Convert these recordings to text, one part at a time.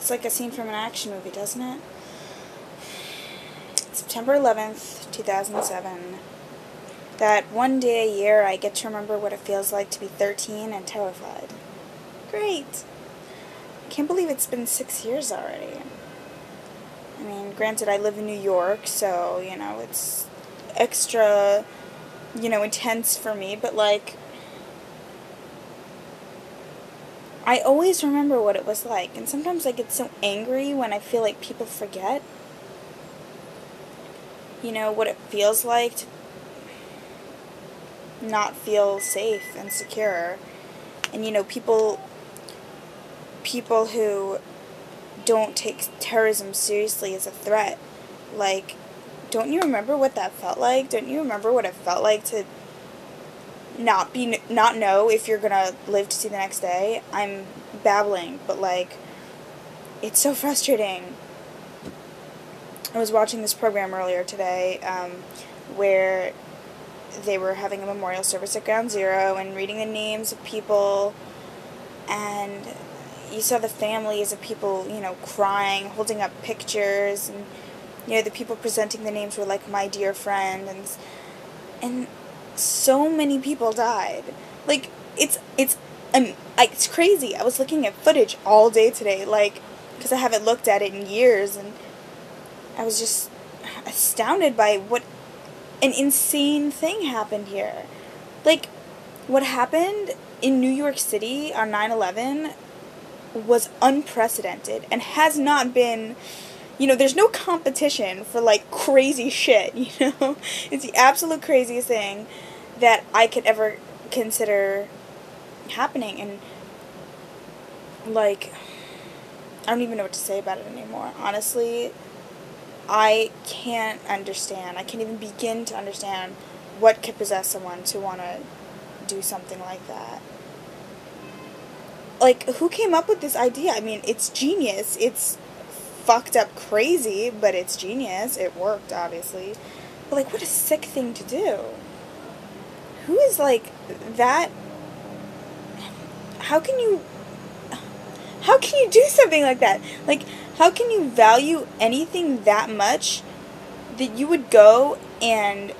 looks like a scene from an action movie, doesn't it? September 11th, 2007. That one day a year I get to remember what it feels like to be 13 and terrified. Great! I can't believe it's been 6 years already. I mean, granted, I live in New York, so, you know, it's extra, you know, intense for me, but, like, I always remember what it was like, and sometimes I get so angry when I feel like people forget, you know, what it feels like to not feel safe and secure. And, you know, people who don't take terrorism seriously as a threat, like, don't you remember what that felt like? Don't you remember what it felt like to not know if you're gonna live to see the next day? I'm babbling, but, like, it's so frustrating. I was watching this program earlier today, where they were having a memorial service at Ground Zero and reading the names of people, and you saw the families of people, you know, crying, holding up pictures, and, you know, the people presenting the names were like, my dear friend, and so many people died. Like, it's crazy. I was looking at footage all day today, like, because I haven't looked at it in years, and I was just astounded by what an insane thing happened here. Like, what happened in New York City on 9/11 was unprecedented and has not been, you know, there's no competition for, like, crazy shit, you know? It's the absolute craziest thing that I could ever consider happening, and, like, I don't even know what to say about it anymore. Honestly, I can't understand. I can't even begin to understand what could possess someone to want to do something like that. Like, who came up with this idea? I mean, it's genius. It's fucked up crazy, but it's genius. It worked, obviously. But, like, what a sick thing to do. Who is, like, that? How can you do something like that? Like, how can you value anything that much that you would go and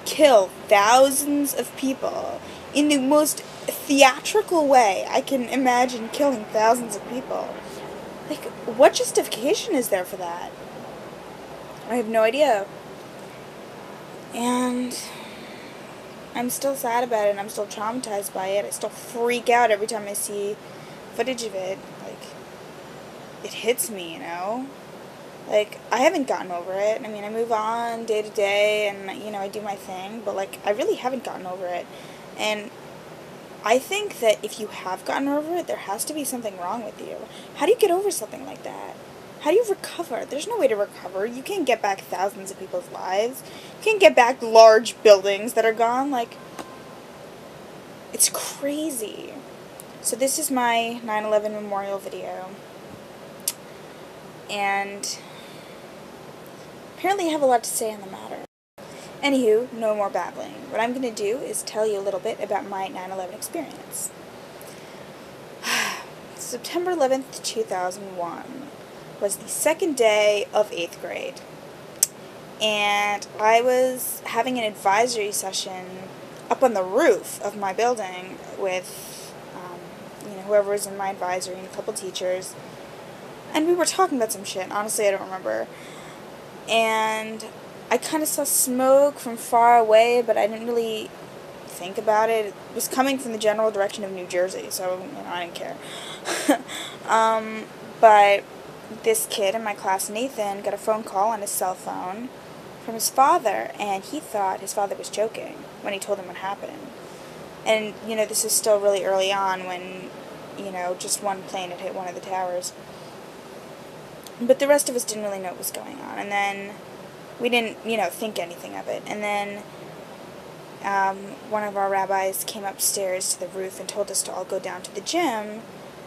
kill thousands of people in the most theatrical way I can imagine killing thousands of people? Like, what justification is there for that? I have no idea. And I'm still sad about it, and I'm still traumatized by it. I still freak out every time I see footage of it. Like, it hits me, you know? Like, I haven't gotten over it. I mean, I move on day to day, and, you know, I do my thing, but, like, I really haven't gotten over it. And I think that if you have gotten over it, there has to be something wrong with you. How do you get over something like that? How do you recover? There's no way to recover. You can't get back thousands of people's lives. You can't get back large buildings that are gone. Like, it's crazy. So this is my 9/11 memorial video. And apparently I have a lot to say on the matter. Anywho, no more babbling. What I'm going to do is tell you a little bit about my 9/11 experience. September 11th, 2001 was the second day of 8th grade. And I was having an advisory session up on the roof of my building with, you know, whoever was in my advisory and a couple teachers. And we were talking about some shit. Honestly, I don't remember. And I kind of saw smoke from far away, but I didn't really think about it. It was coming from the general direction of New Jersey, so, you know, I didn't care. But this kid in my class, Nathan, got a phone call on his cell phone from his father, and he thought his father was joking when he told him what happened. And, you know, this is still really early on when, you know, just one plane had hit one of the towers. But the rest of us didn't really know what was going on. And then we didn't, you know, think anything of it. And then one of our rabbis came upstairs to the roof and told us to all go down to the gym.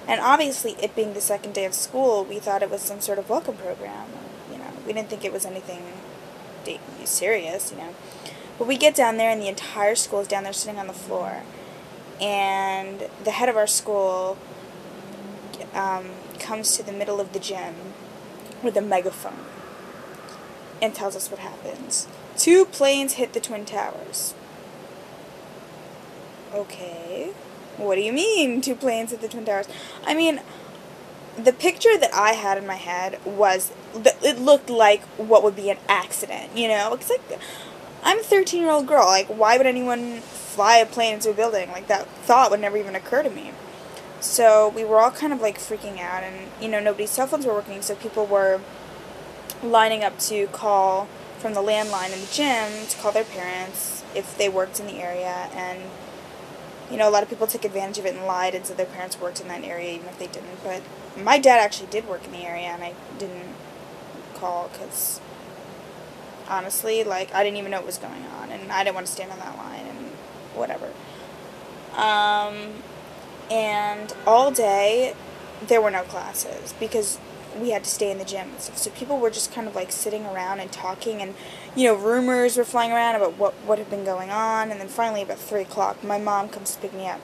And obviously, it being the second day of school, we thought it was some sort of welcome program. You know, we didn't think it was anything serious, you know. But we get down there, and the entire school is down there sitting on the floor. And the head of our school comes to the middle of the gym with a megaphone and tells us what happens. 2 planes hit the Twin Towers. Okay. What do you mean 2 planes hit the Twin Towers? I mean, the picture that I had in my head was, it looked like what would be an accident, you know? It's like, I'm a 13-year-old girl. Like, why would anyone fly a plane into a building? Like, that thought would never even occur to me. So we were all kind of, like, freaking out, and, you know, nobody's cell phones were working, so people were lining up to call from the landline in the gym to call their parents if they worked in the area, and, you know, a lot of people took advantage of it and lied and said their parents worked in that area even if they didn't, but my dad actually did work in the area, and I didn't call because, honestly, like, I didn't even know what was going on, and I didn't want to stand on that line, and whatever. And all day, there were no classes, because we had to stay in the gym and stuff, so people were just kind of, like, sitting around and talking, and, you know, rumors were flying around about what had been going on, and then finally, about 3 o'clock, my mom comes to pick me up.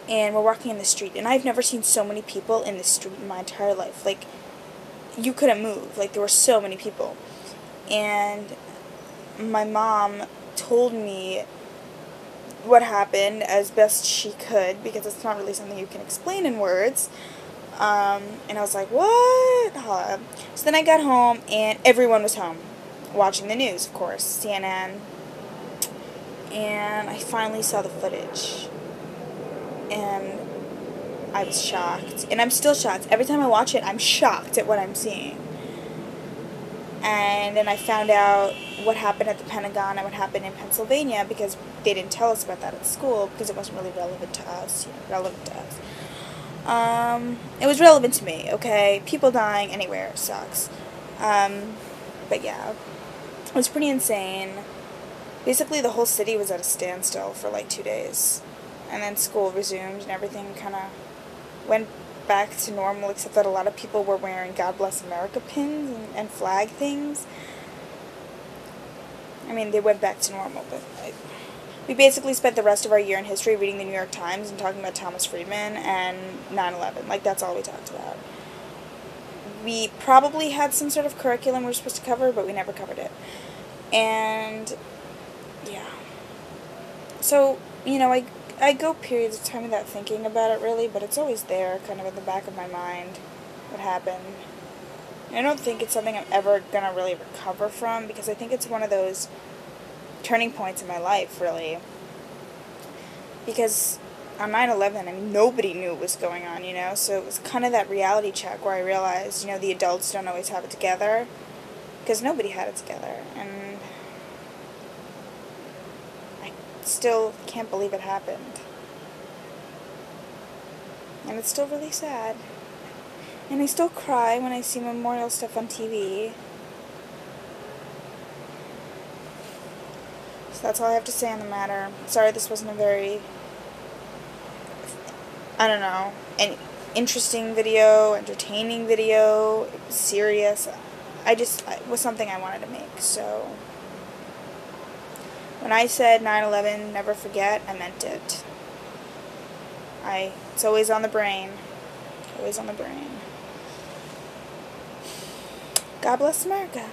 And we're walking in the street, and I've never seen so many people in the street in my entire life. Like, you couldn't move. Like, there were so many people. And my mom told me what happened as best she could, because it's not really something you can explain in words. And I was like, what? So then I got home, and everyone was home, watching the news, of course, CNN. And I finally saw the footage. And I was shocked. And I'm still shocked. Every time I watch it, I'm shocked at what I'm seeing. And then I found out what happened at the Pentagon and what happened in Pennsylvania, because they didn't tell us about that at school because it wasn't really relevant to us. It was relevant to me, okay? People dying anywhere sucks. But yeah, it was pretty insane. Basically, the whole city was at a standstill for like 2 days. And then school resumed, and everything kind of went back to normal, except that a lot of people were wearing God Bless America pins and flag things. I mean, they went back to normal, but we basically spent the rest of our year in history reading the New York Times and talking about Thomas Friedman and 9/11. Like, that's all we talked about. We probably had some sort of curriculum we were supposed to cover, but we never covered it. And, yeah. So, you know, I go periods of time without thinking about it, really, but it's always there, kind of in the back of my mind, what happened. And I don't think it's something I'm ever going to really recover from, because I think it's one of those turning points in my life, really. Because on 9/11, I mean, nobody knew what was going on, you know, so it was kind of that reality check where I realized, you know, the adults don't always have it together, because nobody had it together, and still can't believe it happened. And it's still really sad. And I still cry when I see memorial stuff on TV. So that's all I have to say on the matter. Sorry this wasn't a very, I don't know, an interesting video, entertaining video, it was serious. It was something I wanted to make, so when I said 9/11, never forget, I meant it. It's always on the brain. Always on the brain. God bless America.